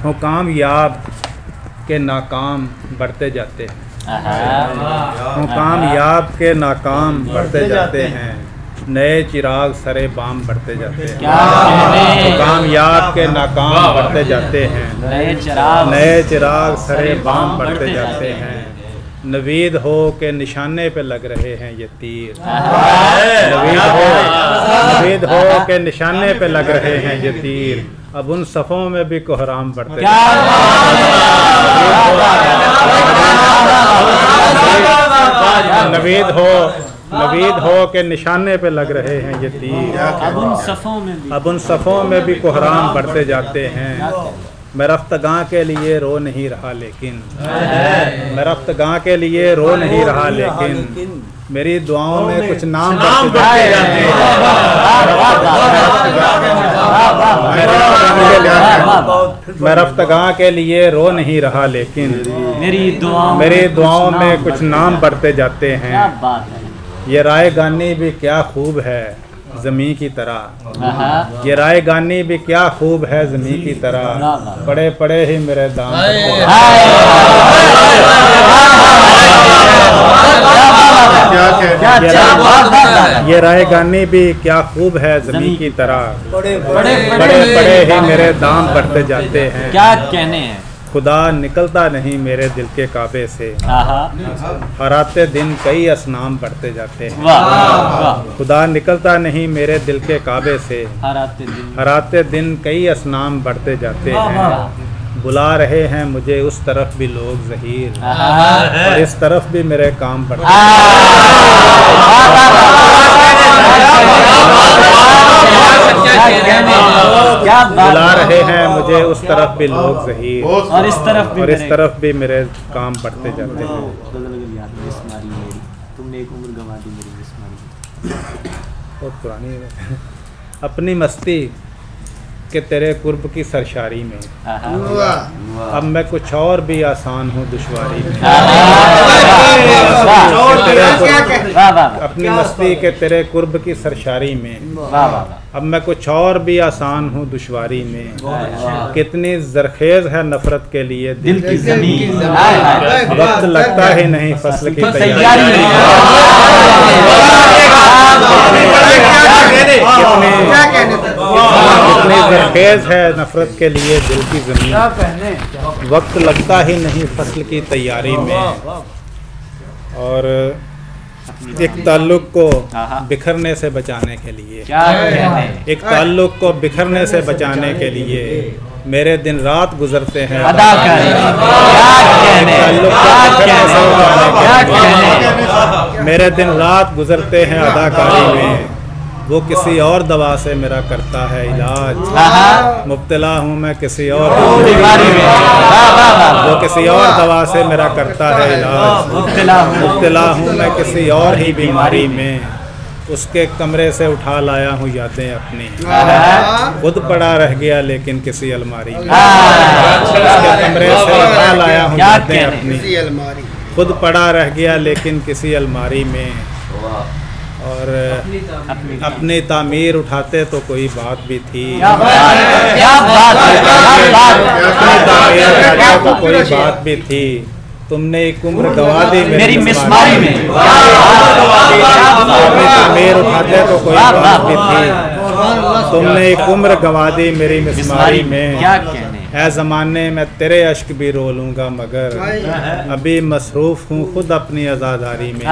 हो कामयाब के नाकाम बढ़ते जाते हैं, हो कामयाब के नाकाम बढ़ते जाते हैं, नए चिराग सरे बाम बढ़ते जाते हैं। तो कामयाब के नाकाम बढ़ते जाते हैं, नए चिराग सरे बाम बढ़ते जाते हैं। नवीद हो के निशाने पे लग रहे हैं ये तीर, नवीद हो के निशाने पे लग रहे हैं ये तीर। अब उन सफ़ों में भी कोहराम बढ़ते नवीद हो के निशाने पे लग रहे हैं ये तीर। अब उन सफ़ों में भी कोहराम बढ़ते जाते हैं। मैं रफ्तगां के लिए रो नहीं रहा लेकिन, मैं रफ्तगां के लिए रो नहीं रहा लेकिन, मेरी दुआओं में कुछ नाम बढ़ते जाते हैं। मैं रफ्तगां के लिए रो नहीं रहा लेकिन, मेरी दुआओं में कुछ नाम बढ़ते जाते हैं। ये राय गानी भी क्या खूब है ज़मीं की तरह, ये राय गानी भी क्या खूब है ज़मीं की तरह, पड़े पड़े ही मेरे दाम। ये राय गानी भी क्या खूब है ज़मीं की तरह, पड़े पड़े ही मेरे दाम बढ़ते जाते हैं। क्या कहने हैं। खुदा निकलता नहीं मेरे दिल के काबे से, हराते दिन कई असनाम बढ़ते जाते हैं। खुदा निकलता नहीं मेरे दिल के काबे से, हराते दिन कई असनाम बढ़ते जाते हैं। बुला रहे हैं मुझे उस तरफ भी लोग ज़हीर, और इस तरफ भी मेरे काम बढ़ते बुला रहे हैं मुझे उस तरफ भी लोग ज़हीर, और इस तरफ भी मेरे काम बढ़ते जाते हैं। तुमने एक उम्र गंवा दी मेरी मिसमारी। बहुत पुरानी है। अपनी मस्ती के तेरे कुर्ब की सरशारी में, अब मैं कुछ और भी आसान हूँ दुश्वारी में। अपनी मस्ती के तेरे कुर्ब की सरशारी में, अब मैं कुछ और भी आसान हूँ दुश्वारी में। कितनी जरखेज है नफरत के लिए दिल की ज़मीन, वक्त लगता ही नहीं फसल की तैयारी। कितनी जरखेज है नफरत के लिए दिल की ज़मीन, वक्त लगता ही नहीं फसल की तैयारी में। और एक ताल्लुक को बिखरने से बचाने के लिए, एक ताल्लुक को बिखरने से बचाने के लिए मेरे दिन रात गुजरते हैं मेरे दिन रात गुजरते हैं अदाकारी में। वो किसी और दवा से मेरा करता है इलाज, मुब्तला हूँ मैं किसी और बीमारी में। वो किसी और दवा से मेरा करता है इलाज, मुब्तला हूँ मैं किसी और ही बीमारी में। उसके कमरे से उठा लाया हूँ यादें अपनी, खुद पड़ा रह गया लेकिन किसी अलमारी में। उसके कमरे से उठा लाया हूँ यादें अपनी, खुद पड़ा रह गया लेकिन किसी अलमारी में। और अपनी तामीर उठाते तो कोई बात भी थी, तो कोई बात भी थी। तुमने एक उम्र गंवा दी मेरी मिसमारी में, अपनी तामीर उठाते तो कोई बात भी थी। तुमने एक उम्र गंवा दी मेरी मिसमारी में। है ज़माने में तेरे अश्क भी रो लूँगा मगर अभी मसरूफ़ हूँ खुद अपनी आज़ादारी में।